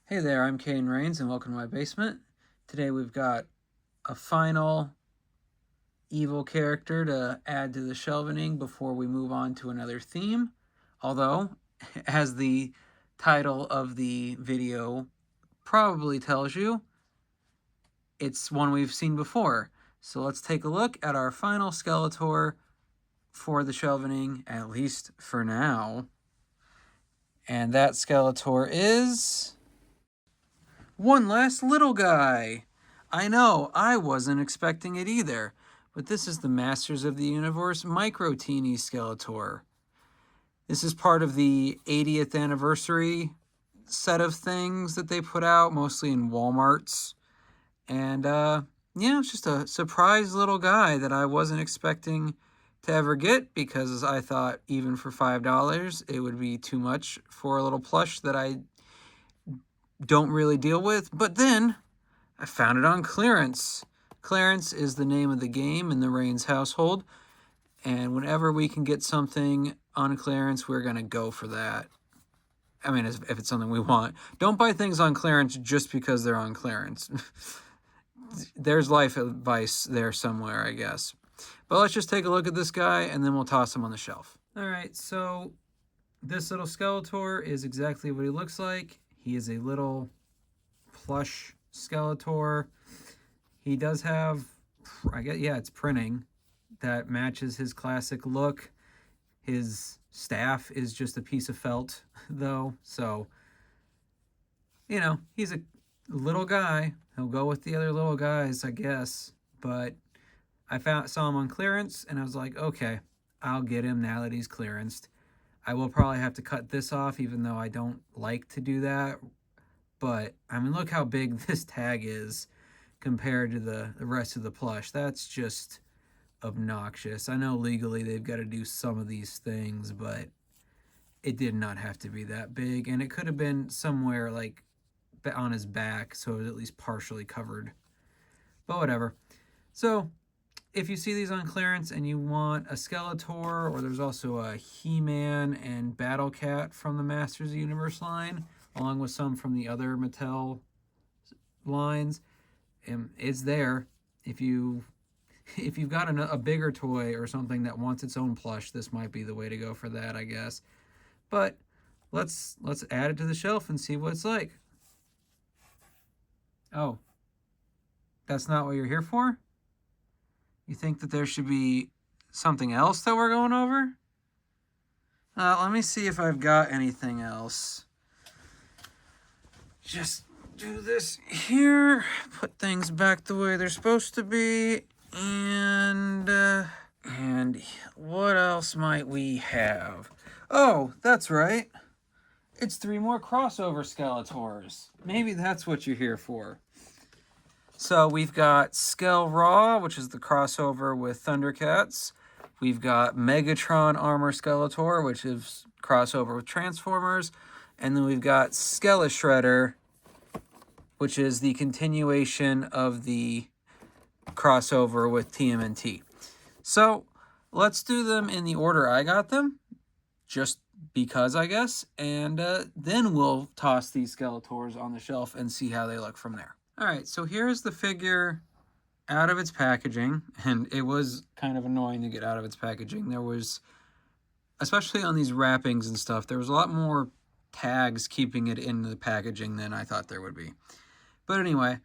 Hey there, I'm Kane Rains and welcome to my basement. Today we've got a final evil character to add to the shelving before we move on to another theme. Although, as the title of the video probably tells you, it's one we've seen before. So let's take a look at our final Skeletor for the shelving, at least for now. And that Skeletor is one last little guy. I know, I wasn't expecting it either, but this is the Masters of the Universe Micro Teeny Skeletor. This is part of the 80th anniversary set of things that they put out, mostly in Walmarts. And yeah, it's just a surprise little guy that I wasn't expecting to ever get, because I thought even for $5 it would be too much for a little plush that I don't really deal with. But then I found it on clearance. Clearance is the name of the game in the Rains household, and whenever we can get something on clearance, we're going to go for that. I mean, if it's something we want. Don't buy things on clearance just because they're on clearance. There's life advice there somewhere, I guess. But let's just take a look at this guy, and then we'll toss him on the shelf. All right, so this little Skeletor is exactly what he looks like. He is a little plush Skeletor. He does have, I guess, yeah, it's printing that matches his classic look. His staff is just a piece of felt, though, so, you know, he's a little guy. He'll go with the other little guys, I guess, but I saw him on clearance, and I was like, okay, I'll get him now that he's clearanced. I will probably have to cut this off, even though I don't like to do that. But, I mean, look how big this tag is compared to the rest of the plush. That's just obnoxious. I know legally they've got to do some of these things, but it did not have to be that big. And it could have been somewhere, like, on his back, so it was at least partially covered. But whatever. So, if you see these on clearance and you want a Skeletor, or there's also a He-Man and Battle Cat from the Masters of the Universe line, along with some from the other Mattel lines, it's there. If you've got a bigger toy or something that wants its own plush, this might be the way to go for that, I guess. But let's add it to the shelf and see what it's like. Oh, that's not what you're here for? You think that there should be something else that we're going over? Let me see if I've got anything else. Just do this here, put things back the way they're supposed to be, and what else might we have? Oh, that's right. It's 3 more crossover Skeletors. Maybe that's what you're here for. So we've got Skell-Raw, which is the crossover with Thundercats. We've got Megatron Armor Skeletor, which is crossover with Transformers. And then we've got Skele-Shredder, which is the continuation of the crossover with TMNT. So let's do them in the order I got them, just because, I guess. And then we'll toss these Skeletors on the shelf and see how they look from there. All right, so here's the figure out of its packaging, and it was kind of annoying to get out of its packaging. There was, especially on these wrappings and stuff, there was a lot more tags keeping it in the packaging than I thought there would be. But anyway,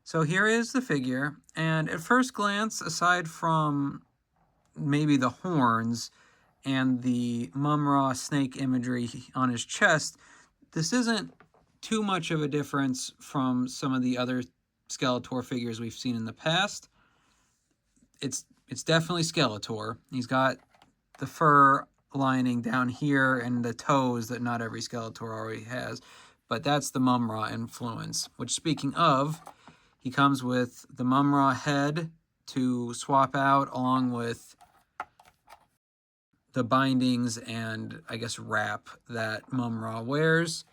so here is the figure, and at first glance, aside from maybe the horns and the Mum-Ra snake imagery on his chest, this isn't too much of a difference from some of the other Skeletor figures we've seen in the past. It's definitely Skeletor. He's got the fur lining down here and the toes that not every Skeletor already has, but that's the Mum-Ra influence. Which, speaking of, he comes with the Mum-Ra head to swap out, along with the bindings and, I guess, wrap that Mum-Ra wears,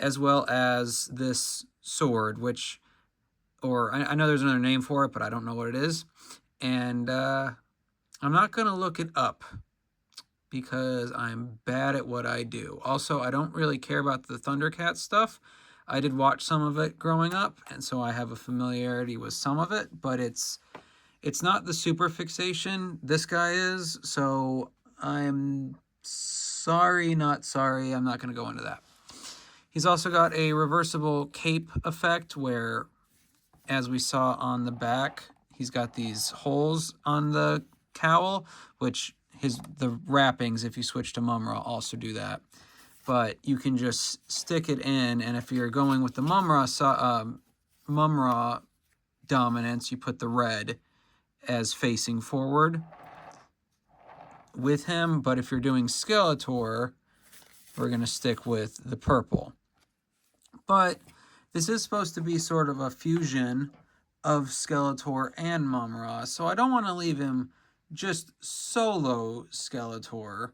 as well as this sword, which, or I know there's another name for it, but I don't know what it is. And I'm not going to look it up because I'm bad at what I do. Also, I don't really care about the Thundercat stuff. I did watch some of it growing up, and so I have a familiarity with some of it, but it's not the super fixation this guy is, so I'm sorry, not sorry. I'm not going to go into that. He's also got a reversible cape effect where, as we saw on the back, he's got these holes on the cowl, which the wrappings, if you switch to Mumra, also do that. But you can just stick it in, and if you're going with the Mumra dominance, you put the red as facing forward with him. But if you're doing Skeletor, we're going to stick with the purple. But this is supposed to be sort of a fusion of Skeletor and Mumra, so I don't want to leave him just solo Skeletor.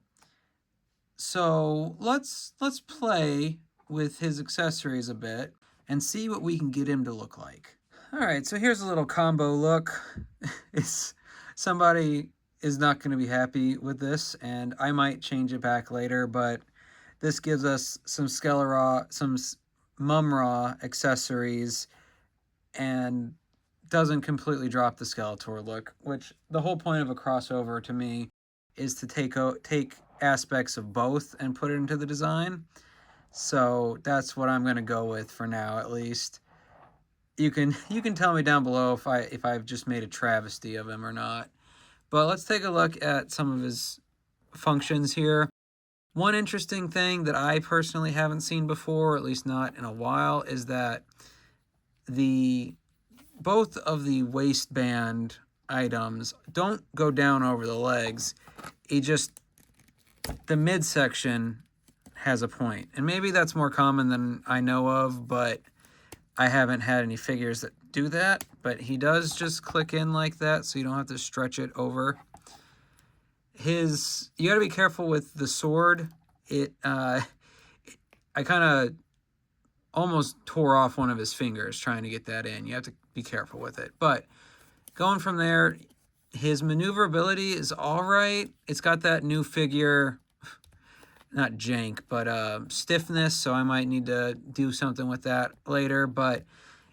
So let's play with his accessories a bit and see what we can get him to look like. Alright, so here's a little combo look. Somebody is not going to be happy with this, and I might change it back later, but this gives us some Mumra accessories and doesn't completely drop the Skeletor look, which the whole point of a crossover to me is to take aspects of both and put it into the design. So that's what I'm going to go with for now, at least. You can tell me down below if I've just made a travesty of him or not. But let's take a look at some of his functions here. One interesting thing that I personally haven't seen before, or at least not in a while, is that both of the waistband items don't go down over the legs. The midsection has a point. And maybe that's more common than I know of, but I haven't had any figures that do that. But he does just click in like that, so you don't have to stretch it over. You got to be careful with the sword. I kind of almost tore off one of his fingers trying to get that in. You have to be careful with it. But going from there, his maneuverability is all right. It's got that new figure, not jank, but stiffness, so I might need to do something with that later. But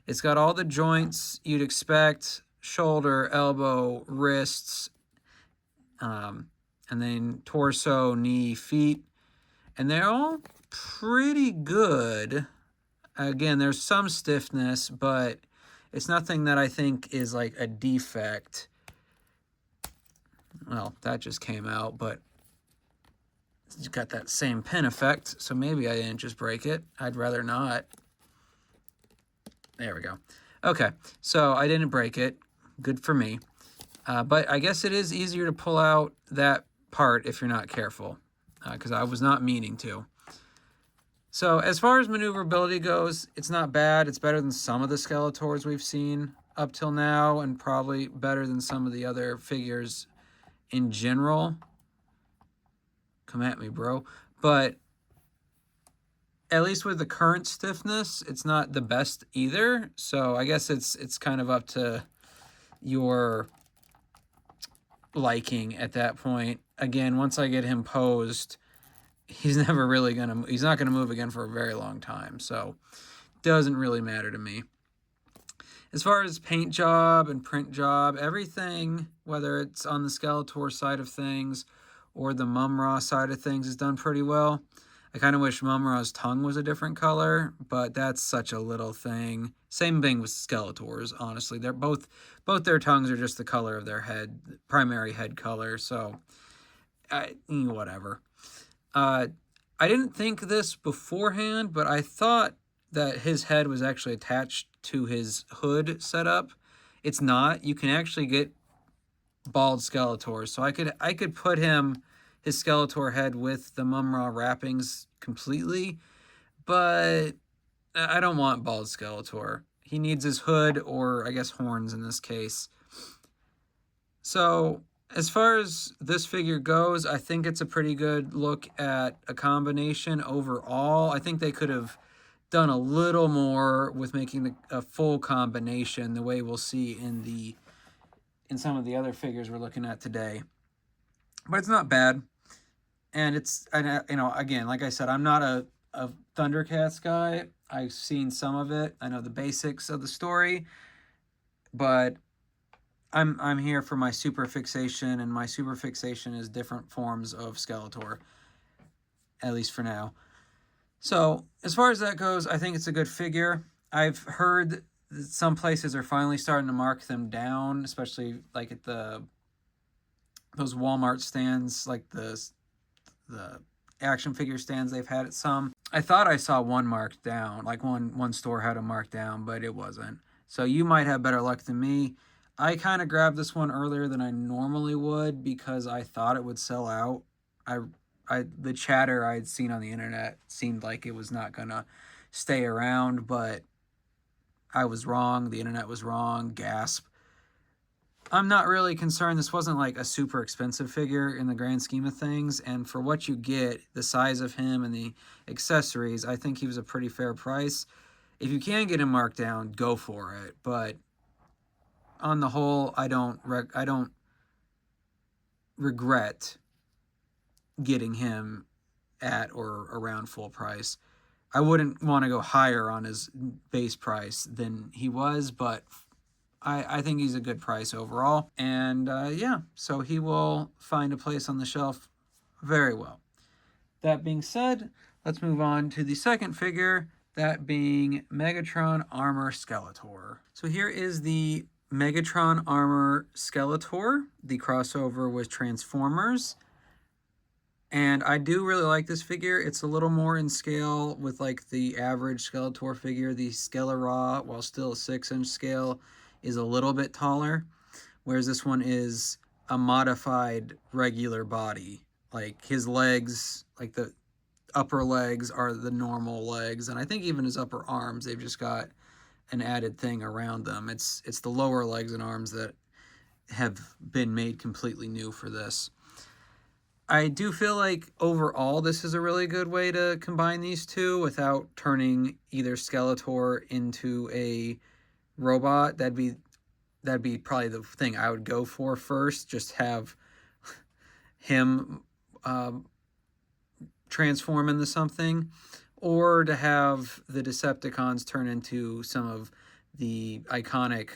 it's got all the joints you'd expect: shoulder, elbow, wrists, and then torso, knee, feet. And they're all pretty good. Again, there's some stiffness, but it's nothing that I think is like a defect. Well, that just came out, but it's got that same pin effect, so maybe I didn't just break it. I'd rather not. There we go. Okay, so I didn't break it. Good for me. But I guess it is easier to pull out that part if you're not careful, because I was not meaning to. So as far as maneuverability goes, it's not bad. It's better than some of the Skeletors we've seen up till now, and probably better than some of the other figures in general. Come at me, bro. But at least with the current stiffness, it's not the best either. So I guess it's kind of up to your liking at that point. Again, once I get him posed, he's not gonna move again for a very long time, so doesn't really matter to me. As far as paint job and print job, everything, whether it's on the Skeletor side of things or the Mumra side of things, is done pretty well. I kind of wish Mumra's tongue was a different color, but that's such a little thing. Same thing with Skeletor's, honestly. They're both their tongues are just the color of their head, primary head color, so whatever. I didn't think this beforehand, but I thought that his head was actually attached to his hood setup. It's not. You can actually get bald Skeletor, so I could put his Skeletor head with the Mumra wrappings completely, but I don't want bald Skeletor. He needs his hood, or I guess horns in this case. So as far as this figure goes, I think it's a pretty good look at a combination overall. I think they could have done a little more with making a full combination, the way we'll see in some of the other figures we're looking at today. But it's not bad. And again, like I said, I'm not a Thundercats guy. I've seen some of it. I know the basics of the story, but I'm here for my super fixation, and my super fixation is different forms of Skeletor, at least for now. So as far as that goes, I think it's a good figure. I've heard that some places are finally starting to mark them down, especially like at those Walmart stands, like the action figure stands they've had at some. I thought I saw one marked down, like one store had a marked down, but it wasn't. So you might have better luck than me. I kind of grabbed this one earlier than I normally would because I thought it would sell out. The chatter I'd seen on the internet seemed like it was not gonna stay around, but I was wrong. The internet was wrong. Gasp. I'm not really concerned. This wasn't like a super expensive figure in the grand scheme of things, and for what you get, the size of him and the accessories, I think he was a pretty fair price. If you can get him marked down, go for it. But on the whole, I don't regret getting him at or around full price. I wouldn't want to go higher on his base price than he was, but I think he's a good price overall. And yeah, so he will find a place on the shelf very well. That being said, let's move on to the second figure, that being Megatron Armor Skeletor. So here is the Megatron Armor Skeletor, the crossover with Transformers. And I do really like this figure. It's a little more in scale with like the average Skeletor figure. The Skeletor, while still a 6-inch scale, is a little bit taller, whereas this one is a modified regular body. Like his legs, like the upper legs are the normal legs, and I think even his upper arms, they've just got an added thing around them. It's the lower legs and arms that have been made completely new for this. I do feel like overall this is a really good way to combine these two without turning either Skeletor into a robot. That'd be probably the thing I would go for first. Just have him transform into something, or to have the Decepticons turn into some of the iconic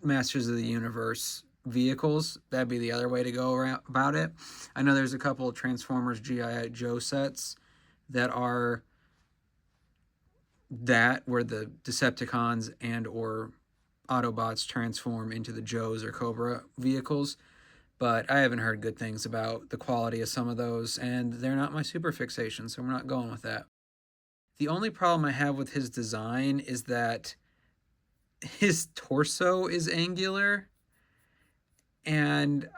Masters of the Universe vehicles. That'd be the other way to go about it. I know there's a couple of Transformers G.I. Joe sets that are where the Decepticons and or Autobots transform into the Joes or Cobra vehicles, but I haven't heard good things about the quality of some of those, and they're not my super fixation, so we're not going with that. The only problem I have with his design is that his torso is angular, and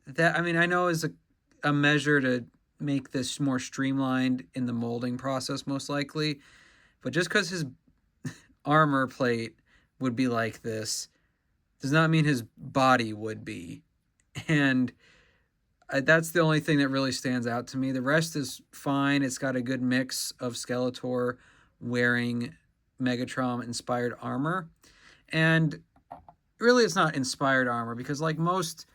that, I mean, I know is a measure to make this more streamlined in the molding process, most likely, but just because his armor plate would be like this does not mean his body would be. And that's the only thing that really stands out to me. The rest is fine. It's got a good mix of Skeletor wearing Megatron-inspired armor. And really, it's not inspired armor, because like most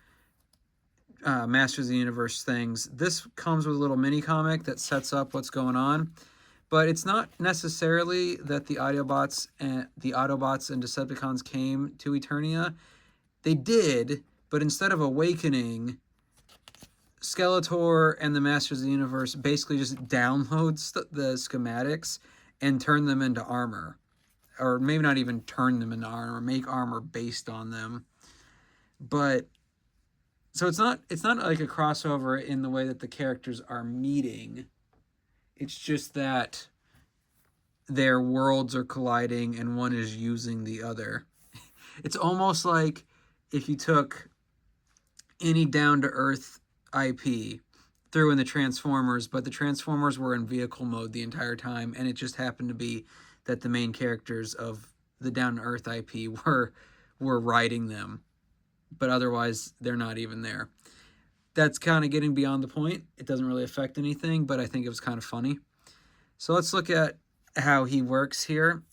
Masters of the Universe things, this comes with a little mini-comic that sets up what's going on. But it's not necessarily that the Autobots and Decepticons came to Eternia. They did, but instead of awakening, Skeletor and the Masters of the Universe basically just downloads the schematics and turn them into armor. Or maybe not even turn them into armor, make armor based on them. But so it's not like a crossover in the way that the characters are meeting. It's just that their worlds are colliding and one is using the other. It's almost like if you took any down-to-earth IP, threw in the Transformers, but the Transformers were in vehicle mode the entire time, and it just happened to be that the main characters of the down-to-earth IP were riding them, but otherwise they're not even there. That's kind of getting beyond the point. It doesn't really affect anything, but I think it was kind of funny. So let's look at how he works here.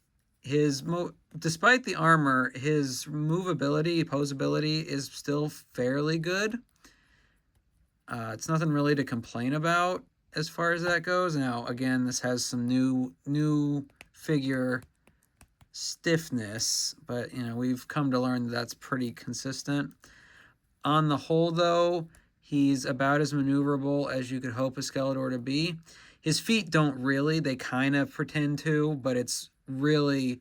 Despite the armor, his movability, posability is still fairly good. It's nothing really to complain about as far as that goes. Now, again, this has some new figure stiffness, but you know, we've come to learn that that's pretty consistent. On the whole, though, he's about as maneuverable as you could hope a Skeletor to be. His feet don't really, they kind of pretend to, but it's really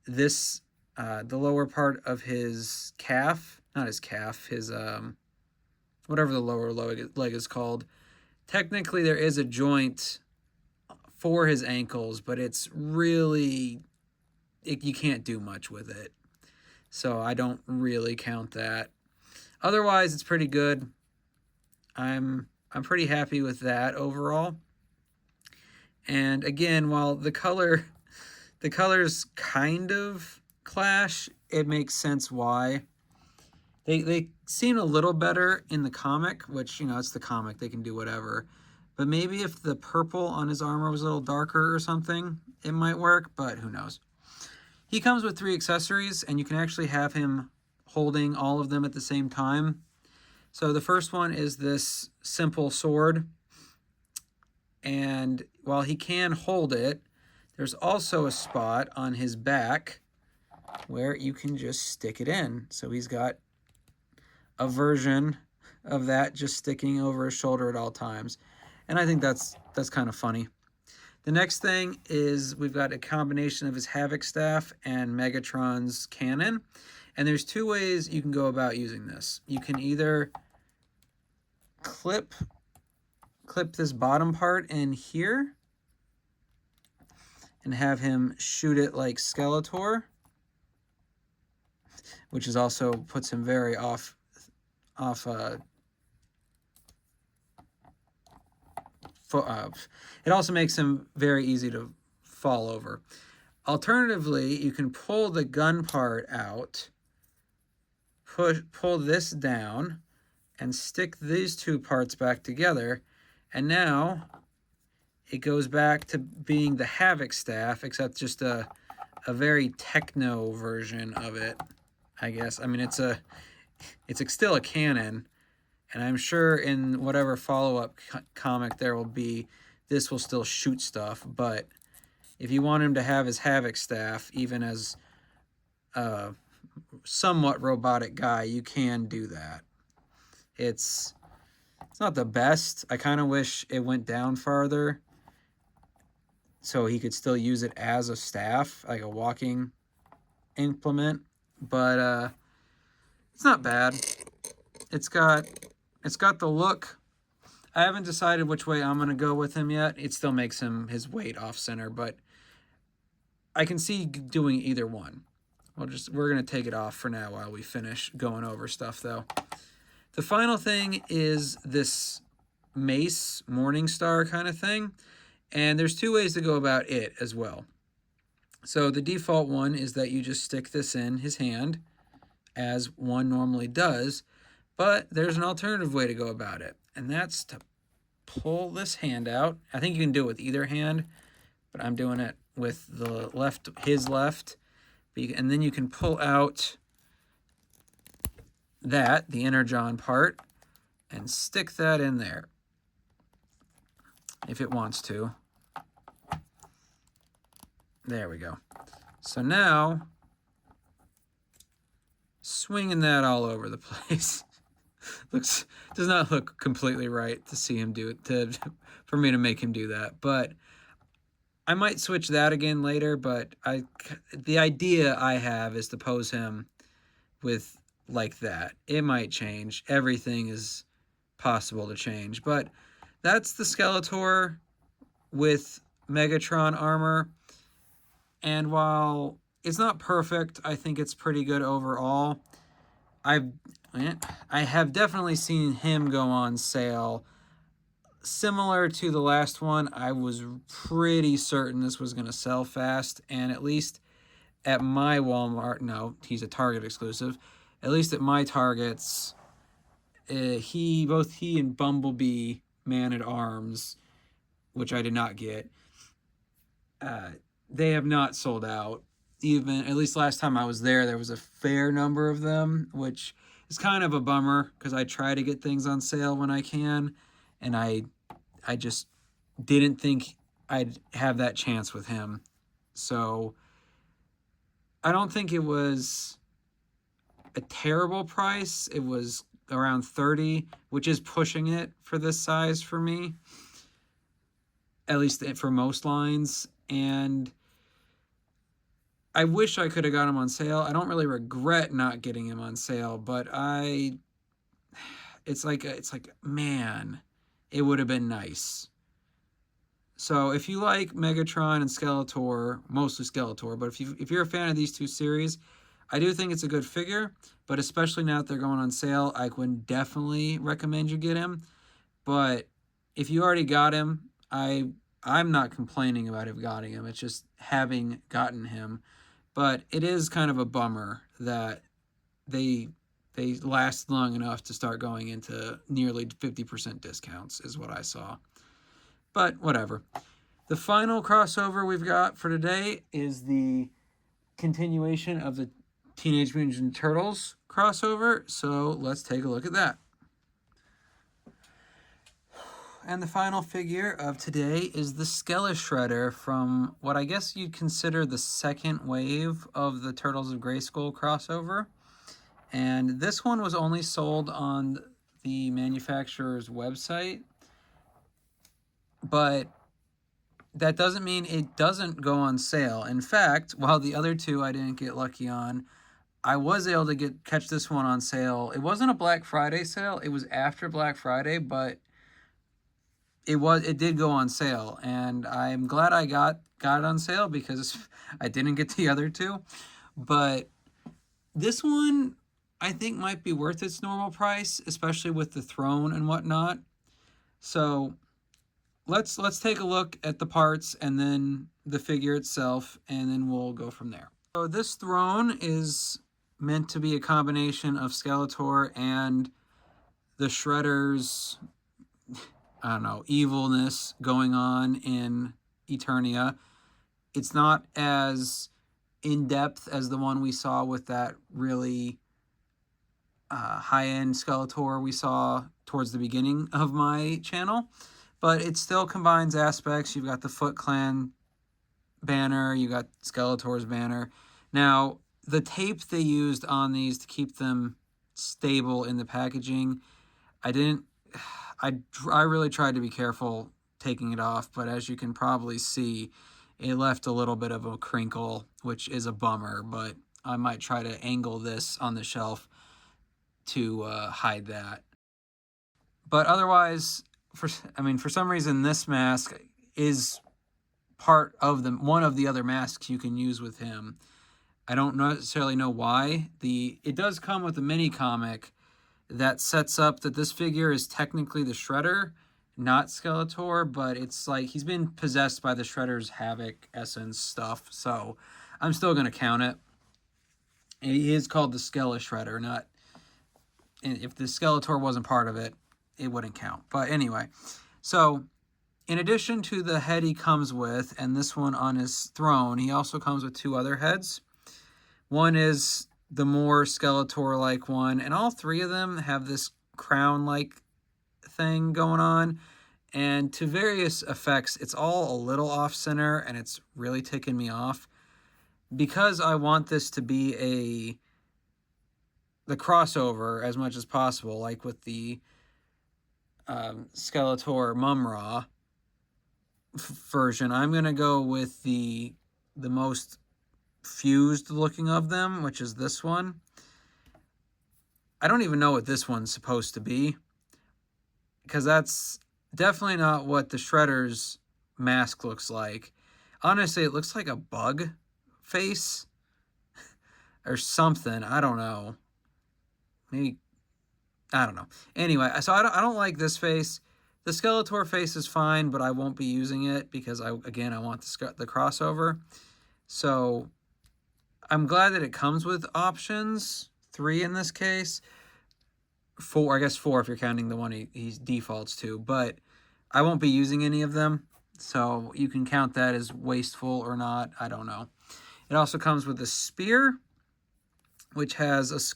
this, the lower part of his calf, not his calf, his, whatever the lower leg is called. Technically, there is a joint for his ankles, but it's really, you can't do much with it. So I don't really count that. Otherwise, it's pretty good. I'm pretty happy with that overall. And again, while the colors kind of clash, it makes sense why. They seem a little better in the comic, which, you know, it's the comic, they can do whatever. But maybe if the purple on his armor was a little darker or something, it might work, but who knows. He comes with 3 accessories, and you can actually have him holding all of them at the same time. So the first one is this simple sword, and while he can hold it, there's also a spot on his back where you can just stick it in. So he's got a version of that just sticking over his shoulder at all times. And I think that's kind of funny. The next thing is we've got a combination of his Havoc Staff and Megatron's cannon. And there's 2 ways you can go about using this. You can either clip this bottom part in here and have him shoot it like Skeletor, which is also puts him very off it also makes him very easy to fall over. Alternatively, you can pull the gun part out, pull this down, and stick these 2 parts back together, and now it goes back to being the Havoc Staff, except just a very techno version of it, I guess. I mean, it's still a cannon, and I'm sure in whatever follow-up comic there will be, this will still shoot stuff, but if you want him to have his Havoc Staff, even as a somewhat robotic guy, you can do that. It's not the best. I kind of wish it went down farther so he could still use it as a staff, like a walking implement, but it's not bad. It's got the look. I haven't decided which way I'm going to go with him yet. It still makes his weight off center, but I can see doing either one. We're going to take it off for now while we finish going over stuff, though. The final thing is this mace Morningstar kind of thing, and there's 2 ways to go about it as well. So the default one is that you just stick this in his hand, as one normally does, but there's an alternative way to go about it, and that's to pull this hand out. I think you can do it with either hand, but I'm doing it with the left, his left, and then you can pull out that, the energon part, and stick that in there if it wants to. There we go. So now, swinging that all over the place does not look completely right to see him do it, for me to make him do that, but I might switch that again later. But the idea I have is to pose him with like that. It might change. Everything is possible to change, but that's the Skeletor with Megatron armor. And while it's not perfect, I think it's pretty good overall. I have definitely seen him go on sale. Similar to the last one, I was pretty certain this was going to sell fast, and at least at my Walmart, no, he's a Target exclusive, at least at my Targets, both he and Bumblebee Man-at-Arms, which I did not get, they have not sold out. Even, at least last time I was there was a fair number of them, which is kind of a bummer because I try to get things on sale when I can, and I just didn't think I'd have that chance with him. So I don't think it was a terrible price. It was around 30, which is pushing it for this size for me, at least for most lines. And I wish I could have got him on sale. I don't really regret not getting him on sale, but it's like, man, it would have been nice. So if you like Megatron and Skeletor, mostly Skeletor, but if you're a fan of these two series, I do think it's a good figure, but especially now that they're going on sale, I would definitely recommend you get him. But if you already got him, I'm not complaining about getting him. It's just having gotten him. But it is kind of a bummer that they last long enough to start going into nearly 50% discounts is what I saw. But whatever. The final crossover we've got for today is the continuation of the Teenage Mutant Ninja Turtles crossover. So let's take a look at that. And the final figure of today is the Skeletor from what I guess you'd consider the second wave of the Turtles of Grayskull crossover. And this one was only sold on the manufacturer's website. But that doesn't mean it doesn't go on sale. In fact, while the other two I didn't get lucky on, I was able to catch this one on sale. It wasn't a Black Friday sale. It was after Black Friday, but it did go on sale, and I'm glad I got it on sale because I didn't get the other two. But this one I think might be worth its normal price, especially with the throne and whatnot. So let's take a look at the parts and then the figure itself, and then we'll go from there. So this throne is meant to be a combination of Skeletor and the Shredder's, I don't know, evilness going on in Eternia. It's not as in-depth as the one we saw with that really high-end Skeletor we saw towards the beginning of my channel, but it still combines aspects. You've got the Foot Clan banner, you got Skeletor's banner. Now, the tape they used on these to keep them stable in the packaging, I really tried to be careful taking it off, but as you can probably see, it left a little bit of a crinkle, which is a bummer, but I might try to angle this on the shelf to hide that. But otherwise, for some reason, this mask is part of one of the other masks you can use with him. I don't necessarily know why. It does come with a mini comic that sets up that this figure is technically the Shredder, not Skeletor, but it's like he's been possessed by the Shredder's Havoc essence stuff, so I'm still going to count it. He is called the Skele-Shredder, not... If the Skeletor wasn't part of it, it wouldn't count. But anyway, so in addition to the head he comes with, and this one on his throne, he also comes with two other heads. One is the more Skeletor-like one, and all three of them have this crown-like thing going on. And to various effects, it's all a little off-center, and it's really ticking me off. Because I want this to be the crossover as much as possible, like with the Skeletor Mum-Ra version, I'm going to go with the most fused looking of them, which is this one. I don't even know what this one's supposed to be, because that's definitely not what the Shredder's mask looks like. Honestly, it looks like a bug face or something. I don't know. Maybe, I don't know. Anyway, so I don't like this face. The Skeletor face is fine, but I won't be using it because I want the crossover. So I'm glad that it comes with options, 3 in this case. 4, I guess 4 if you're counting the one he defaults to, but I won't be using any of them. So you can count that as wasteful or not. I don't know. It also comes with a spear, which has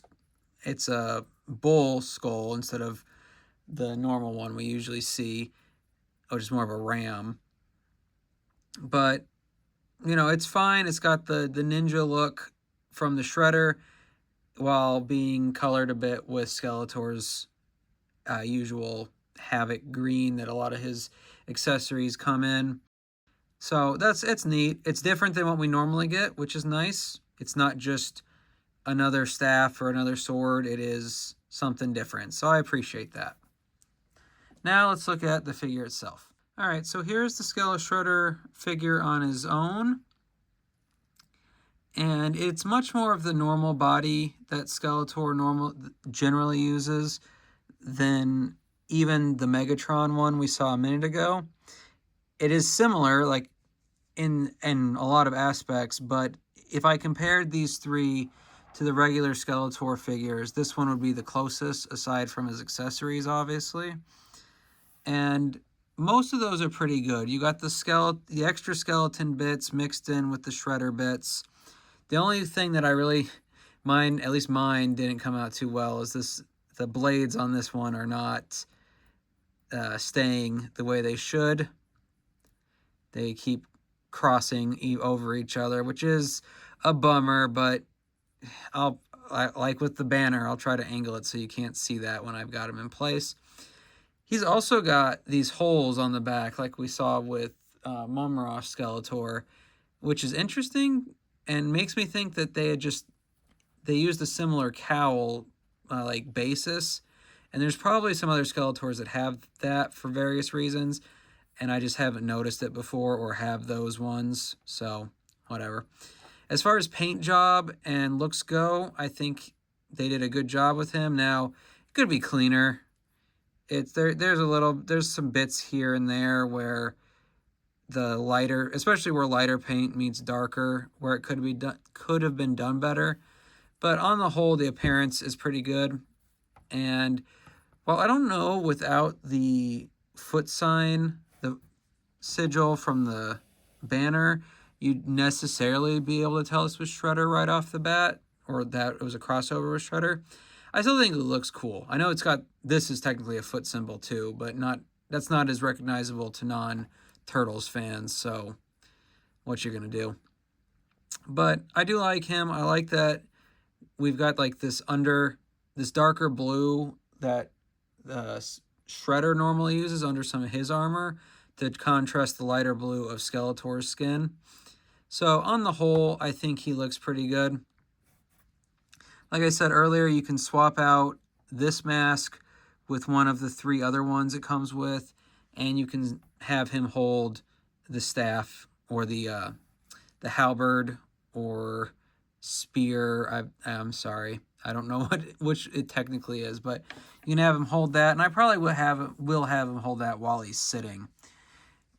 it's a bull skull instead of the normal one we usually see, which is more of a ram. But you know, it's fine. It's got the ninja look from the Shredder while being colored a bit with Skeletor's usual Havoc green that a lot of his accessories come in. So it's neat. It's different than what we normally get, which is nice. It's not just another staff or another sword. It is something different. So I appreciate that. Now let's look at the figure itself. All right, so here's the Skeletor figure on his own. And it's much more of the normal body that Skeletor generally uses than even the Megatron one we saw a minute ago. It is similar, like in a lot of aspects, but if I compared these three to the regular Skeletor figures, this one would be the closest, aside from his accessories, obviously. And most of those are pretty good. You got the extra skeleton bits mixed in with the Shredder bits. The only thing that I really mind, at least mine, didn't come out too well is the blades on this one are not staying the way they should. They keep crossing over each other, which is a bummer, but like with the banner, I'll try to angle it so you can't see that when I've got him in place. He's also got these holes on the back like we saw with Mumrosh Skeletor, which is interesting and makes me think that they used a similar cowl like basis, and there's probably some other Skeletors that have that for various reasons, and I just haven't noticed it before or have those ones, so whatever. As far as paint job and looks go, I think they did a good job with him. Now, it could be cleaner. There's some bits here and there where the lighter, especially where lighter paint meets darker, where it could have been done better. But on the whole, the appearance is pretty good. And while I don't know without the foot sign, the sigil from the banner, you'd necessarily be able to tell this was Shredder right off the bat, or that it was a crossover with Shredder. I still think it looks cool. I know this is technically a foot symbol too, but that's not as recognizable to non-Turtles fans, so what you're going to do. But I do like him. I like that we've got like this darker blue that Shredder normally uses under some of his armor to contrast the lighter blue of Skeletor's skin. So on the whole, I think he looks pretty good. Like I said earlier, you can swap out this mask with one of the three other ones it comes with, and you can have him hold the staff or the halberd or spear. I'm sorry, I don't know which it technically is, but you can have him hold that, and I probably will have him hold that while he's sitting.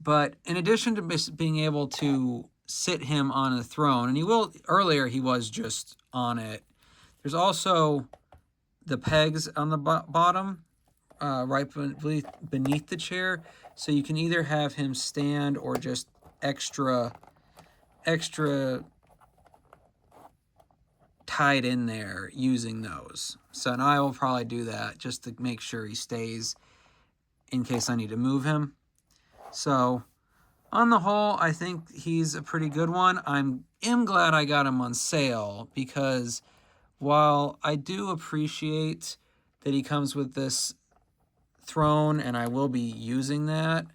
But in addition to being able to sit him on a throne, and earlier he was just on it, there's also the pegs on the bottom, right beneath the chair, so you can either have him stand or just extra tied in there using those. So now I will probably do that just to make sure he stays in case I need to move him. So on the whole, I think he's a pretty good one. I am glad I got him on sale, because while I do appreciate that he comes with this throne and I will be using that,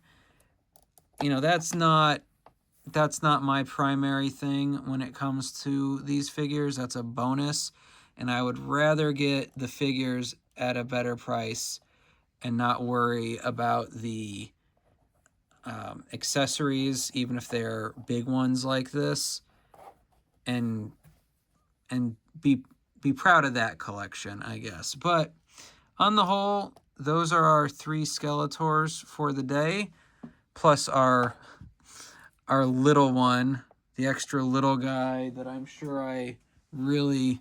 you know, that's not my primary thing when it comes to these figures. That's a bonus, and I would rather get the figures at a better price and not worry about the accessories, even if they're big ones like this, and be proud of that collection, I guess. But on the whole, those are our 3 Skeletors for the day, plus our little one, the extra little guy that I'm sure I really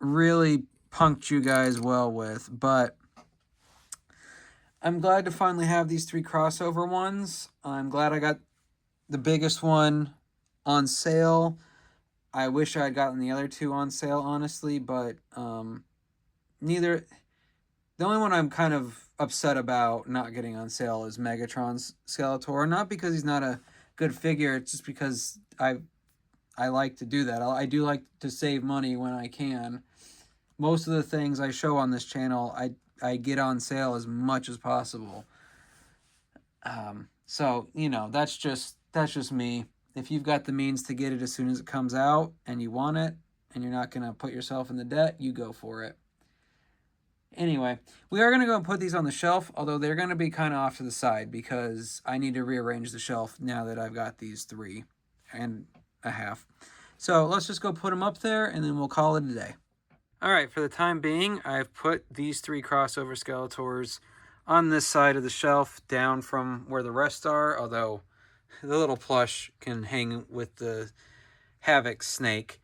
punked you guys well with. But I'm glad to finally have these 3 crossover ones. I'm glad I got the biggest one on sale. I wish I had gotten the other 2 on sale, honestly, but neither. The only one I'm kind of upset about not getting on sale is Megatron's Skeletor. Not because he's not a good figure. It's just because I like to do that. I do like to save money when I can. Most of the things I show on this channel, I get on sale as much as possible. So, you know, that's just me. If you've got the means to get it as soon as it comes out and you want it and you're not going to put yourself in the debt, you go for it. Anyway, we are going to go and put these on the shelf, although they're going to be kind of off to the side because I need to rearrange the shelf now that I've got these 3.5. So let's just go put them up there and then we'll call it a day. All right, for the time being, I've put these 3 crossover Skeletors on this side of the shelf down from where the rest are, although the little plush can hang with the Havoc snake.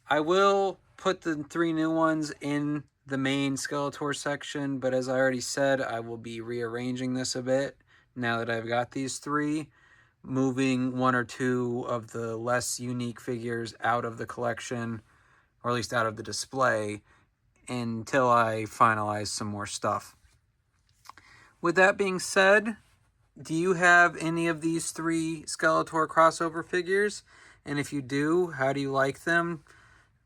I will put the 3 new ones in the main Skeletor section, but as I already said, I will be rearranging this a bit now that I've got these 3, moving 1 or 2 of the less unique figures out of the collection, or at least out of the display, until I finalize some more stuff. With that being said, do you have any of these 3 Skeletor crossover figures? And if you do, how do you like them?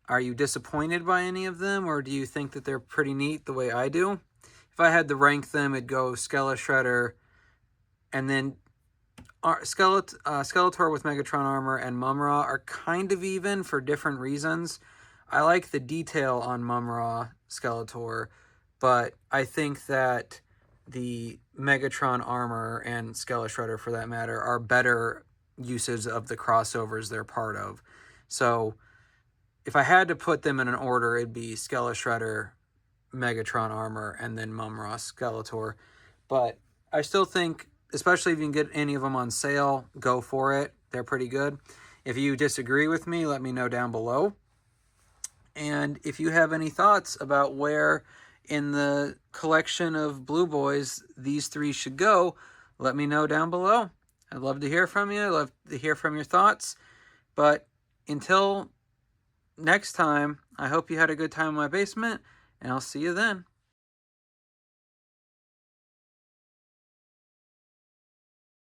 Are you disappointed by any of them, or do you think that they're pretty neat the way I do? If I had to rank them, it'd go Skeletor, and then Skeletor with Megatron armor and Mum-Ra are kind of even for different reasons. I like the detail on Mum-Ra Skeletor, but I think that the Megatron armor and Skeletor, for that matter, are better uses of the crossovers they're part of. So if I had to put them in an order, it'd be Skeletor, Megatron armor, and then Mum-Ra Skeletor. But I still think, especially if you can get any of them on sale, go for it. They're pretty good. If you disagree with me, let me know down below. And if you have any thoughts about where in the collection of Blue Boys these 3 should go, let me know down below. I'd love to hear from you. I'd love to hear from your thoughts. But until next time, I hope you had a good time in my basement, and I'll see you then.